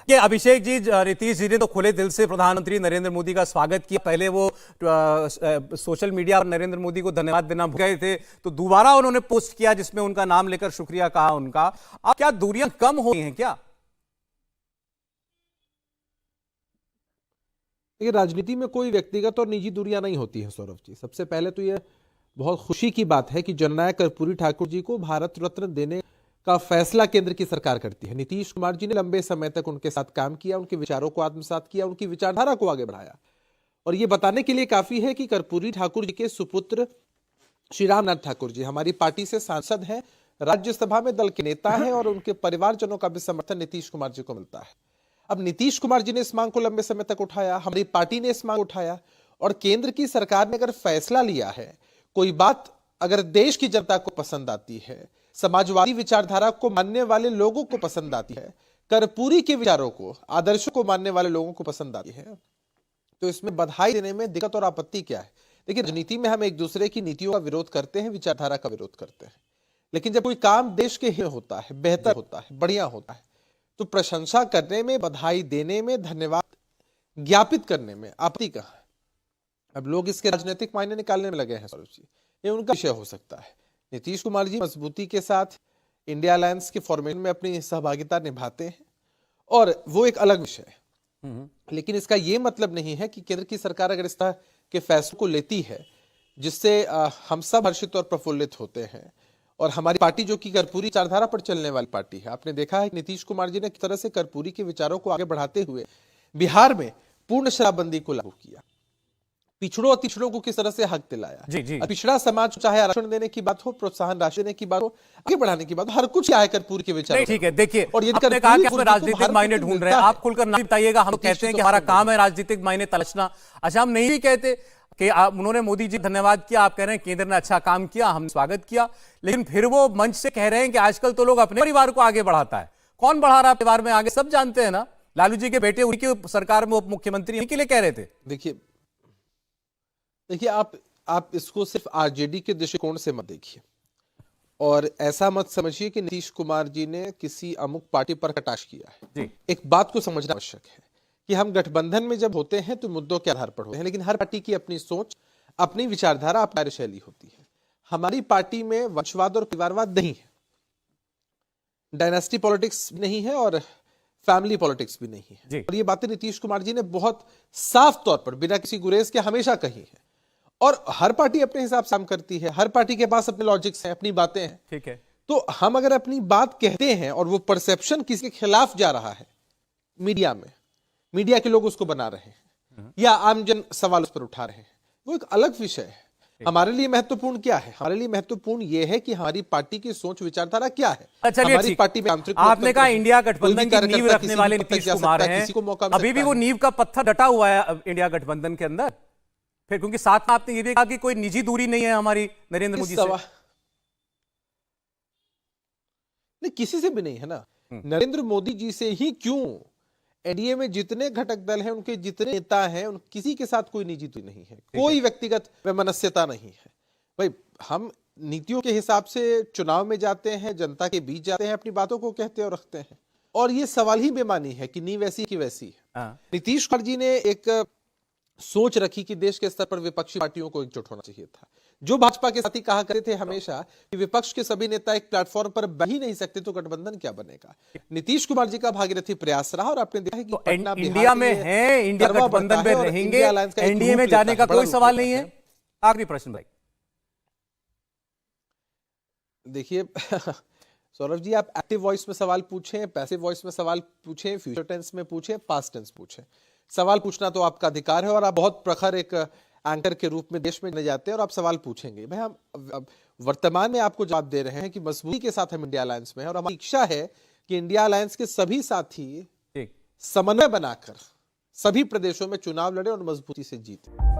ये अभिषेक जी, नीतीश जी ने तो खुले दिल से प्रधानमंत्री नरेंद्र मोदी का स्वागत किया। पहले वो सोशल मीडिया पर नरेंद्र मोदी को धन्यवाद देना भूल गए थे, तो दोबारा उन्होंने पोस्ट किया जिसमें उनका नाम लेकर शुक्रिया कहा उनका। अब क्या दूरियां कम हो गई हैं क्या? देखिए, राजनीति में कोई व्यक्तिगत और निजी दूरियां नहीं होती हैं सौरभ जी। सबसे पहले तो यह बहुत खुशी की बात है कि जननायक कर्पूरी ठाकुर जी को भारत रत्न देने का फैसला केंद्र की सरकार करती है। नीतीश कुमार जी ने लंबे समय तक उनके साथ काम किया, उनके विचारों को आत्मसात किया, उनकी विचारधारा को आगे बढ़ाया। और यह बताने के लिए काफी है कि कर्पूरी ठाकुर जी के सुपुत्र श्री रामनाथ ठाकुर जी हमारी पार्टी से सांसद हैं, राज्यसभा में दल के नेता हैं और उनके परिवारजनों का भी समर्थन नीतीश कुमार जी को मिलता है। अब नीतीश कुमार जी ने इस मांग को लंबे समय तक उठाया, हमारी पार्टी ने इस मांग उठाया और केंद्र की सरकार ने अगर फैसला लिया है, कोई बात अगर देश की जनता को पसंद आती है, समाजवादी विचारधारा को मानने वाले लोगों को पसंद आती है, कर्पूरी के विचारों को, आदर्शों को मानने वाले लोगों को पसंद आती है, तो इसमें बधाई देने में दिक्कत और आपत्ति क्या है? देखिए, राजनीति में हम एक दूसरे की नीतियों का विरोध करते हैं, विचारधारा का विरोध करते हैं, लेकिन जब कोई काम देश के हित होता है, बेहतर होता है, बढ़िया होता है, तो प्रशंसा करने में, बधाई देने में, धन्यवाद ज्ञापित करने में आपत्ति कहां है? अब लोग इसके राजनीतिक मायने निकालने में लगे हैं सौरभ जी, ये उनका विषय हो सकता है। नीतीश कुमार जी मजबूती के साथ इंडिया अलायंस के फॉर्मेट में अपनी सहभागिता निभाते हैं और वो एक अलग विषय है, लेकिन इसका ये मतलब नहीं है कि केंद्र की सरकार अगर इस तरह के फैसलों को लेती है जिससे हम सब हर्षित और प्रफुल्लित होते हैं। और हमारी पार्टी जो कि कर्पूरी विचारधारा पर चलने वाली पार्टी है, आपने देखा है नीतीश कुमार जी ने किस तरह से कर्पूरी के विचारों को आगे बढ़ाते हुए बिहार में पूर्ण शराबबंदी को लागू किया, पिछड़ों और तिछड़ों को किस तरह से हक दिलाया। जी। पिछड़ा समाज, चाहे आरक्षण देने की बात हो, प्रोत्साहन राशि देने की बात हो, आगे बढ़ाने की बात हो, हर कुछ क्या है कर्पूरी के विचार। ठीक है, देखिए, और ये आपने कहा कि हम राजनीतिक मायने ढूंढ रहे हैं, आप खुलकर नहीं बताइएगा। हम कहते हैं कि हमारा काम है राजनीतिक मायने तलाशना। अच्छा, हम नहीं भी कहते कि उन्होंने मोदी जी धन्यवाद किया, आप कह रहे हैं केंद्र ने अच्छा काम किया, हम स्वागत किया, लेकिन फिर वो मंच से कह रहे हैं कि आजकल तो लोग अपने परिवार को आगे बढ़ाता है। कौन बढ़ा रहा है परिवार में आगे? सब जानते हैं ना, लालू जी के बेटे उनकी सरकार में उप मुख्यमंत्री इनके लिए कह रहे थे। देखिए, आप इसको सिर्फ आरजेडी के दृष्टिकोण से मत देखिए और ऐसा मत समझिए कि नीतीश कुमार जी ने किसी अमुक पार्टी पर कटाक्ष किया है जी। एक बात को समझना आवश्यक है कि हम गठबंधन में जब होते हैं तो मुद्दों के आधार पर होते हैं, लेकिन हर पार्टी की अपनी सोच, अपनी विचारधारा, अपनी कार्यशैली होती है। हमारी पार्टी में वंशवाद और परिवारवाद नहीं है, डायनेस्टी पॉलिटिक्स नहीं है और फैमिली पॉलिटिक्स भी नहीं है। और ये बातें नीतीश कुमार जी ने बहुत साफ तौर पर बिना किसी गुरेज के हमेशा कही है। और हर पार्टी अपने हिसाब से काम करती है, हर पार्टी के पास अपने लॉजिक्स हैं, अपनी बातें हैं। ठीक है, तो हम अगर अपनी बात कहते हैं और वो परसेप्शन किसी के खिलाफ जा रहा है, मीडिया के लोग उसको बना रहे हैं या आमजन सवाल उस पर उठा रहे हैं, वो एक अलग विषय है। हमारे लिए महत्वपूर्ण क्या है? हमारे लिए महत्वपूर्ण यह है कि हमारी पार्टी की सोच विचारधारा क्या है। हमारी पार्टी में आंतरिक, आपने कहा इंडिया गठबंधन की नींव रखने वाले नीतीश कुमार हैं, अभी भी वो नींव का पत्थर डटा हुआ है इंडिया गठबंधन के अंदर। फिर क्योंकि साथ में आपने ये भी कहा कि कोई निजी दूरी नहीं है हमारी नरेंद्र मोदी से। नहीं, किसी से भी नहीं है ना। नरेंद्र मोदी जी से ही क्यों? एनडीए में जितने घटक दल हैं, उनके जितने नेता हैं, उन किसी के साथ कोई निजी दूरी नहीं है, कोई व्यक्तिगत वैमनस्यता नहीं है। भाई, हम नीतियों के हिसाब से चुनाव में जाते हैं, जनता के बीच जाते हैं, अपनी बातों को कहते और रखते हैं। और ये सवाल ही बेमानी है कि नींव वैसी की वैसी है। नीतीश कुमार जी ने एक सोच रखी कि देश के स्तर पर विपक्षी पार्टियों को एकजुट होना चाहिए था। जो भाजपा के साथी कहा करते थे हमेशा कि विपक्ष के सभी नेता एक प्लेटफॉर्म पर बह ही नहीं सकते तो गठबंधन क्या बनेगा। नीतीश कुमार जी का भागीरथी प्रयास रहा और आपने देखा है कि तो इंडिया में है, इंडिया गठबंधन में रहेंगे, एनडीए में जाने का कोई सवाल नहीं है। आखिरी प्रश्न भाई, देखिए सौरभ जी, आप एक्टिव वॉइस में सवाल पूछें, पैसिव वॉइस में सवाल पूछें, फ्यूचर टेंस में पूछें, पास्ट टेंस पूछें, सवाल पूछना तो आपका अधिकार है और आप बहुत प्रखर एक एंकर के रूप में देश में जाते हैं और आप सवाल पूछेंगे। भाई, हम वर्तमान में आपको जवाब दे रहे हैं कि मजबूती के साथ हम इंडिया अलायंस में हैं और हमारी इच्छा है कि इंडिया अलायंस के सभी साथी समन्वय बनाकर सभी प्रदेशों में चुनाव लड़े और मजबूती से जीते।